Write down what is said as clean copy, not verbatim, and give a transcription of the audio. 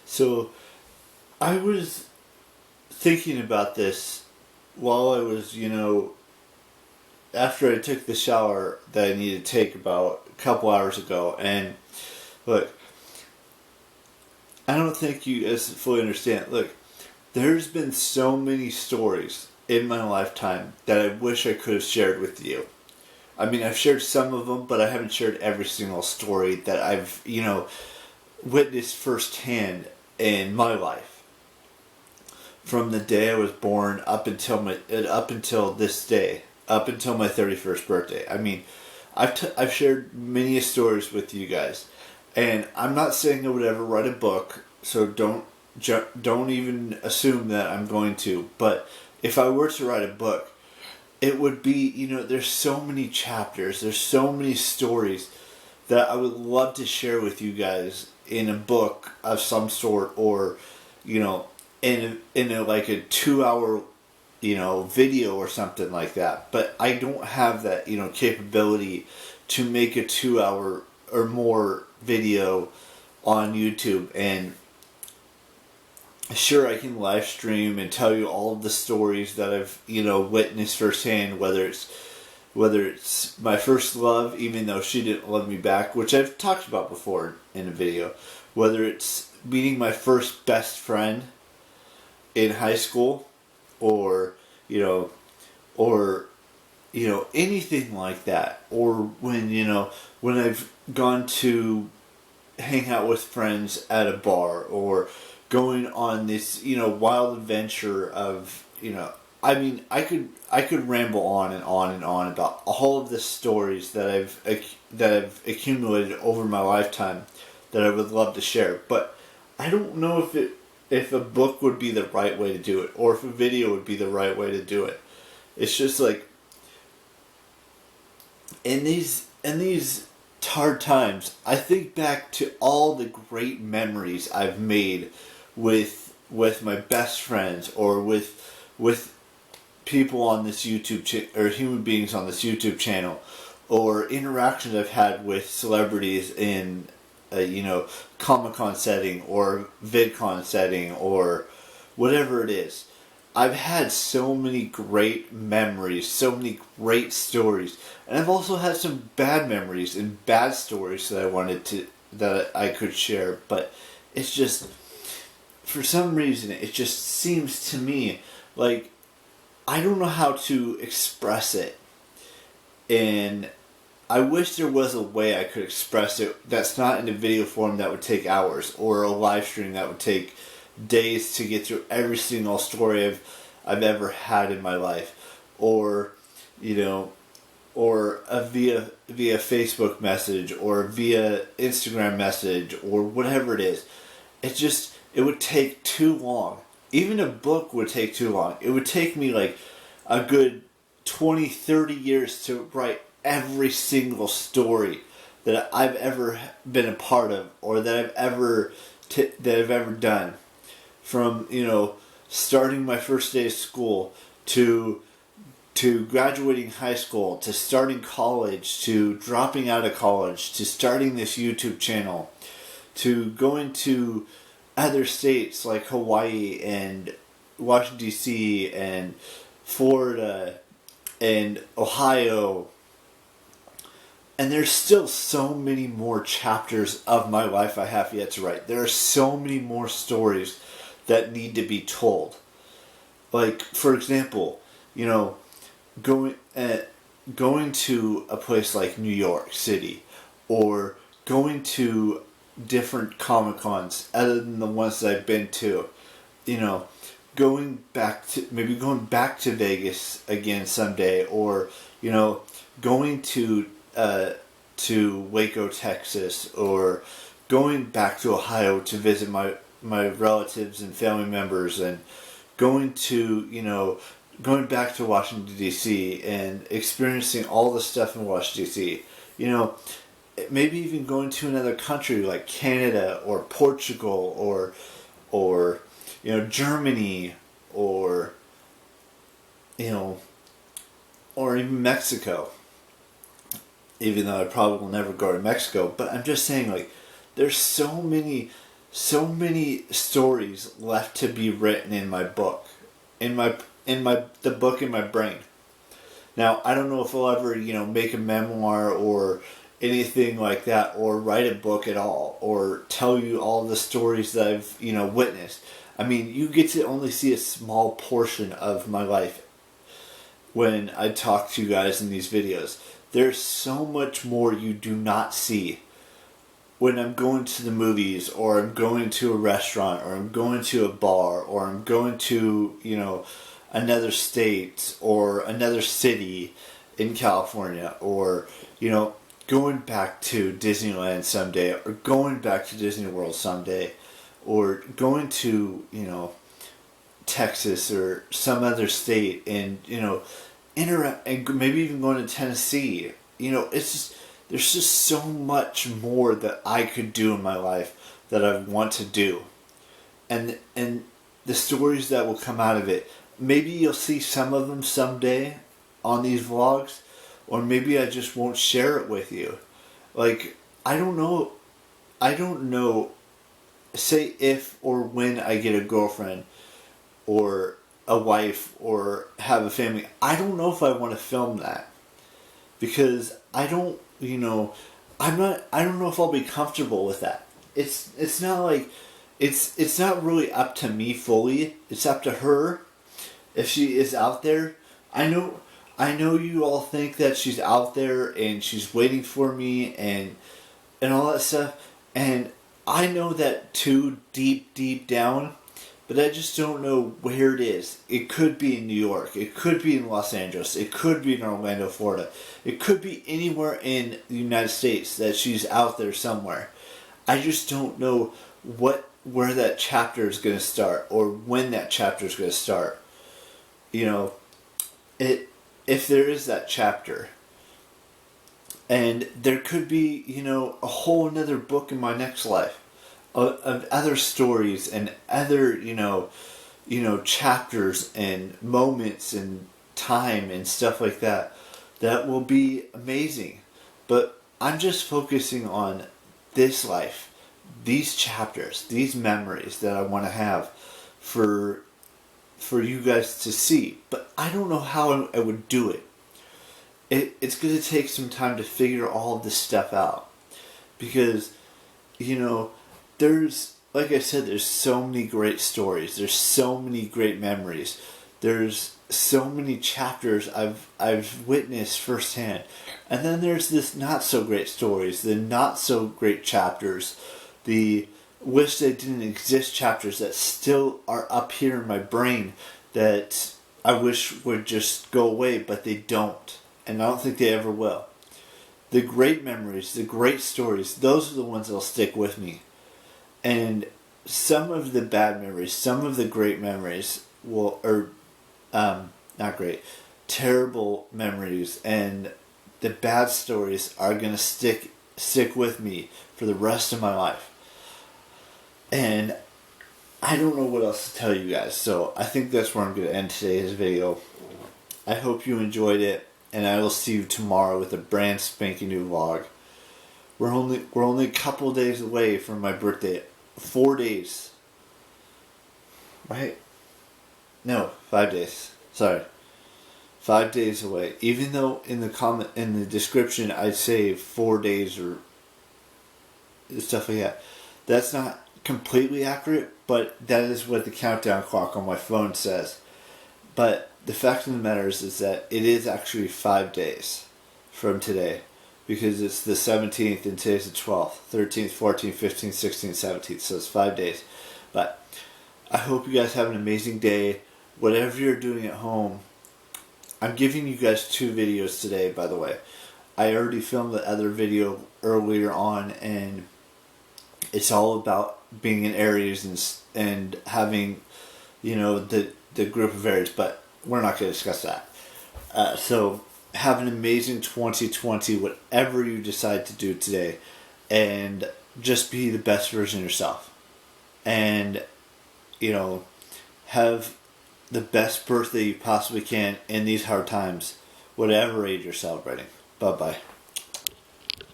So I was thinking about this while I was, after I took the shower that I needed to take about a couple hours ago. And look, I don't think you guys fully understand. Look, there's been so many stories in my lifetime that I wish I could have shared with you. I mean, I've shared some of them, but I haven't shared every single story that I've, witnessed firsthand in my life. From the day I was born up until this day, up until my 31st birthday. I mean, I've shared many stories with you guys, and I'm not saying I would ever write a book, so don't even assume that I'm going to. But if I were to write a book, it would be, there's so many chapters, there's so many stories that I would love to share with you guys in a book of some sort, or, like a 2 hour, video or something like that. But I don't have that, capability to make a 2 hour or more video on YouTube. And sure, I can live stream and tell you all of the stories that I've, witnessed firsthand, whether it's my first love, even though she didn't love me back, which I've talked about before in a video, whether it's meeting my first best friend in high school, or, anything like that, or when I've gone to hang out with friends at a bar, or going on this, wild adventure of, I mean, I could ramble on and on and on about all of the stories that I've accumulated over my lifetime that I would love to share. But I don't know if a book would be the right way to do it, or if a video would be the right way to do it. It's just like, in these hard times, I think back to all the great memories I've made with my best friends, or with people on this YouTube or human beings on this YouTube channel, or interactions I've had with celebrities in a Comic-Con setting, or VidCon setting, or whatever it is. I've had so many great memories, so many great stories, and I've also had some bad memories and bad stories that I could share. But it's just, for some reason, it just seems to me like I don't know how to express it. And I wish there was a way I could express it that's not in a video form that would take hours, or a live stream that would take days to get through every single story I've ever had in my life, or or via Facebook message, or via Instagram message, or whatever it is. It would take too long. Even a book would take too long. It would take me like a good 20, 30 years to write every single story that I've ever been a part of, or that I've ever done. From, starting my first day of school, to graduating high school, to starting college, to dropping out of college, to starting this YouTube channel, to going to other states like Hawaii and Washington D.C. and Florida and Ohio. And there's still so many more chapters of my life I have yet to write. There are so many more stories that need to be told. Like, for example, going to a place like New York City, or going to different Comic-Cons other than the ones that I've been to, going back to Vegas again someday, or going to Waco, Texas, or going back to Ohio to visit my relatives and family members, and going back to Washington D.C. and experiencing all the stuff in Washington D.C. Maybe even going to another country like Canada, or Portugal, or Germany, or or even Mexico. Even though I probably will never go to Mexico, but I'm just saying, like, there's so many so many stories left to be written in my book, the book in my brain. Now, I don't know if I'll ever, make a memoir or anything like that, or write a book at all, or tell you all the stories that I've, witnessed. I mean, you get to only see a small portion of my life when I talk to you guys in these videos. There's so much more you do not see when I'm going to the movies, or I'm going to a restaurant, or I'm going to a bar, or I'm going to, another state or another city in California, or, going back to Disneyland someday, or going back to Disney World someday, or going to, Texas or some other state, and, and maybe even going to Tennessee. It's just, there's just so much more that I could do in my life that I want to do. And the stories that will come out of it, maybe you'll see some of them someday on these vlogs, or maybe I just won't share it with you. Like, I don't know, say if or when I get a girlfriend, or a wife, or have a family, I don't know if I want to film that. Because I don't know if I'll be comfortable with that. It's not like, it's not really up to me fully. It's up to her. If she is out there, I know you all think that she's out there and she's waiting for me and all that stuff. And I know that too, deep down, but I just don't know where it is. It could be in New York. It could be in Los Angeles. It could be in Orlando, Florida. It could be anywhere in the United States that she's out there somewhere. I just don't know where that chapter is going to start, or when that chapter is going to start. If there is that chapter. And there could be, a whole another book in my next life of other stories and other, chapters and moments and time and stuff like that will be amazing. But I'm just focusing on this life, these chapters, these memories that I want to have for you guys to see. But I don't know how I would do it. It's going to take some time to figure all of this stuff out. Because, there's, like I said, there's so many great stories. There's so many great memories. There's so many chapters I've witnessed firsthand. And then there's this not so great stories, the not so great chapters, the wish they didn't exist chapters that still are up here in my brain that I wish would just go away, but they don't. And I don't think they ever will. The great memories, the great stories, those are the ones that'll stick with me. And some of the bad memories, some of the great memories not great, terrible memories and the bad stories are going to stick with me for the rest of my life. And I don't know what else to tell you guys, so I think that's where I'm going to end today's video. I hope you enjoyed it, and I will see you tomorrow with a brand spanking new vlog. We're only a couple days away from my birthday. 4 days. Right? No, 5 days. Sorry. 5 days away. Even though in the description I say 4 days or stuff like that. That's not completely accurate, but that is what the countdown clock on my phone says. But the fact of the matter is that it is actually 5 days from today. Because it's the 17th and today's the 12th, 13th, 14th, 15th, 16th, 17th. So it's 5 days. But I hope you guys have an amazing day. Whatever you're doing at home. I'm giving you guys 2 videos today, by the way. I already filmed the other video earlier on, and it's all about being in Aries and having, the group of Aries. But we're not going to discuss that. So have an amazing 2020, whatever you decide to do today, and just be the best version of yourself. And, have the best birthday you possibly can in these hard times, whatever age you're celebrating. Bye-bye.